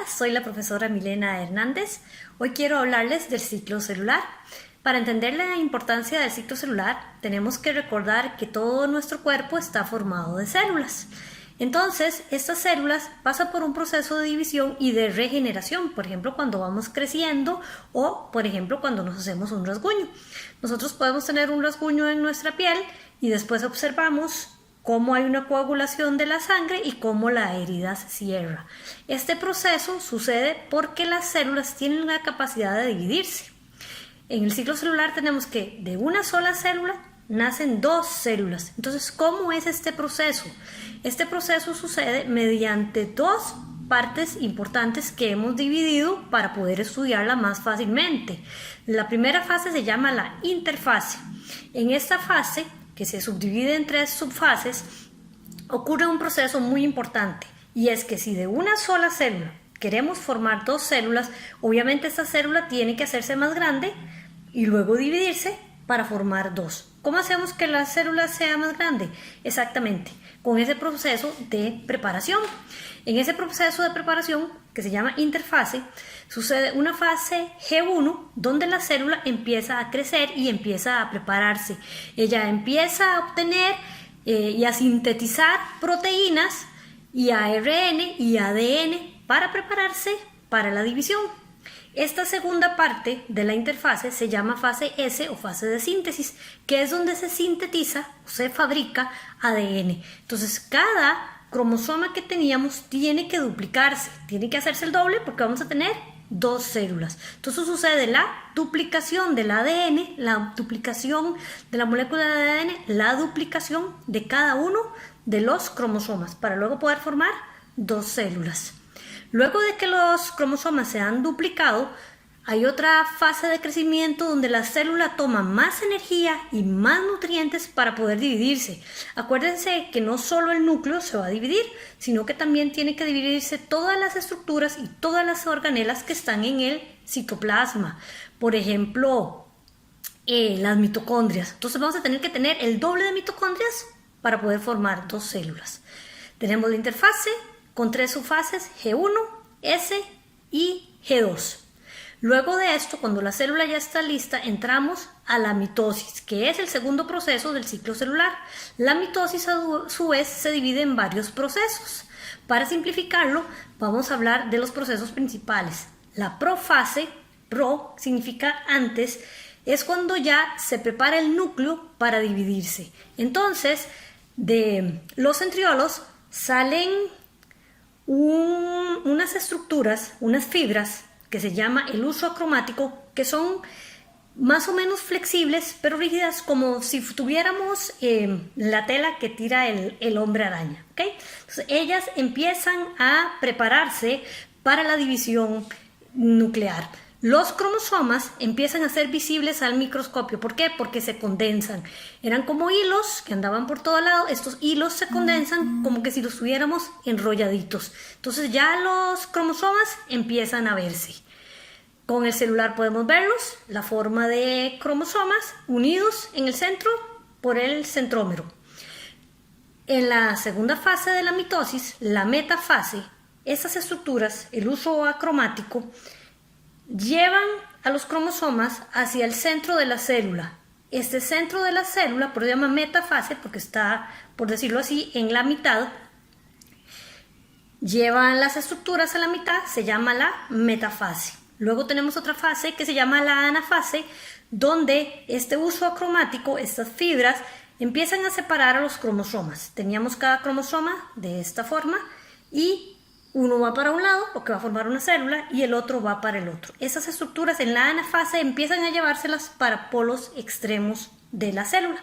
soy la profesora Milena Hernández. Hoy quiero hablarles del ciclo celular. Para entender la importancia del ciclo celular, tenemos que recordar que todo nuestro cuerpo está formado de células. Entonces, estas células pasan por un proceso de división y de regeneración, por ejemplo, cuando vamos creciendo o, por ejemplo, cuando nos hacemos un rasguño. Nosotros podemos tener un rasguño en nuestra piel y después observamos cómo hay una coagulación de la sangre y cómo la herida se cierra. Este proceso sucede porque las células tienen la capacidad de dividirse. En el ciclo celular tenemos que de una sola célula nacen dos células. Entonces, ¿cómo es este proceso? Este proceso sucede mediante dos partes importantes que hemos dividido para poder estudiarla más fácilmente. La primera fase se llama la interfase. En esta fase, que se subdivide en tres subfases, ocurre un proceso muy importante, y es que si de una sola célula queremos formar dos células, obviamente esta célula tiene que hacerse más grande y luego dividirse para formar dos. ¿Cómo hacemos que la célula sea más grande? Exactamente, con ese proceso de preparación. En ese proceso de preparación, que se llama interfase, sucede una fase G1 donde la célula empieza a crecer y empieza a prepararse. Ella empieza a obtener y a sintetizar proteínas y ARN y ADN para prepararse para la división. Esta segunda parte de la interfase se llama fase S o fase de síntesis, que es donde se sintetiza o se fabrica ADN. Entonces, cada cromosoma que teníamos tiene que duplicarse, tiene que hacerse el doble porque vamos a tener dos células. Entonces sucede la duplicación del ADN, la duplicación de la molécula de ADN, la duplicación de cada uno de los cromosomas para luego poder formar dos células. Luego de que los cromosomas se han duplicado, hay otra fase de crecimiento donde la célula toma más energía y más nutrientes para poder dividirse. Acuérdense que no solo el núcleo se va a dividir, sino que también tiene que dividirse todas las estructuras y todas las organelas que están en el citoplasma. Por ejemplo, las mitocondrias. Entonces vamos a tener que tener el doble de mitocondrias para poder formar dos células. Tenemos la interfase con tres subfases G1, S y G2. Luego de esto, cuando la célula ya está lista, entramos a la mitosis, que es el segundo proceso del ciclo celular. La mitosis, a su vez, se divide en varios procesos. Para simplificarlo, vamos a hablar de los procesos principales. La profase, pro significa antes, es cuando ya se prepara el núcleo para dividirse. Entonces, de los centriolos salen unas estructuras, unas fibras, que se llama el uso acromático, que son más o menos flexibles, pero rígidas, como si tuviéramos la tela que tira el hombre araña. ¿Okay? Entonces, ellas empiezan a prepararse para la división nuclear. Los cromosomas empiezan a ser visibles al microscopio. ¿Por qué? Porque se condensan. Eran como hilos que andaban por todo lado. Estos hilos se condensan como que si los tuviéramos enrolladitos. Entonces ya los cromosomas empiezan a verse. Con el celular podemos verlos, la forma de cromosomas unidos en el centro por el centrómero. En la segunda fase de la mitosis, la metafase, esas estructuras, el uso acromático, llevan a los cromosomas hacia el centro de la célula. Este centro de la célula, por eso se llama metafase, porque está, por decirlo así, en la mitad. Llevan las estructuras a la mitad, se llama la metafase. Luego tenemos otra fase que se llama la anafase, donde este uso acromático, estas fibras, empiezan a separar a los cromosomas. Teníamos cada cromosoma de esta forma y uno va para un lado, porque va a formar una célula, y el otro va para el otro. Esas estructuras en la anafase empiezan a llevárselas para polos extremos de la célula.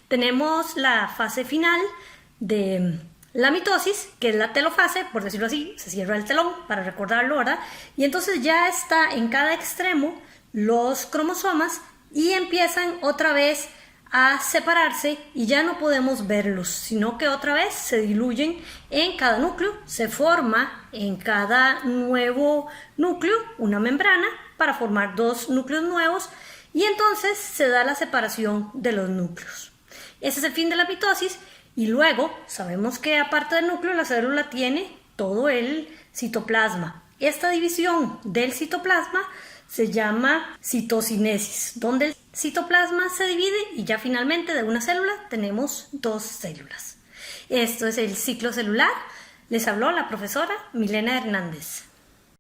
Tenemos la fase final de la mitosis, que es la telofase, por decirlo así, se cierra el telón para recordarlo, ¿verdad? Y entonces ya está en cada extremo los cromosomas y empiezan otra vez a separarse y ya no podemos verlos, sino que otra vez se diluyen en cada núcleo, se forma en cada nuevo núcleo una membrana para formar dos núcleos nuevos y entonces se da la separación de los núcleos. Ese es el fin de la mitosis y luego sabemos que aparte del núcleo la célula tiene todo el citoplasma. Esta división del citoplasma se llama citocinesis, donde el citoplasma se divide y ya finalmente de una célula tenemos 2 células. Esto es el ciclo celular. Les habló la profesora Milena Hernández.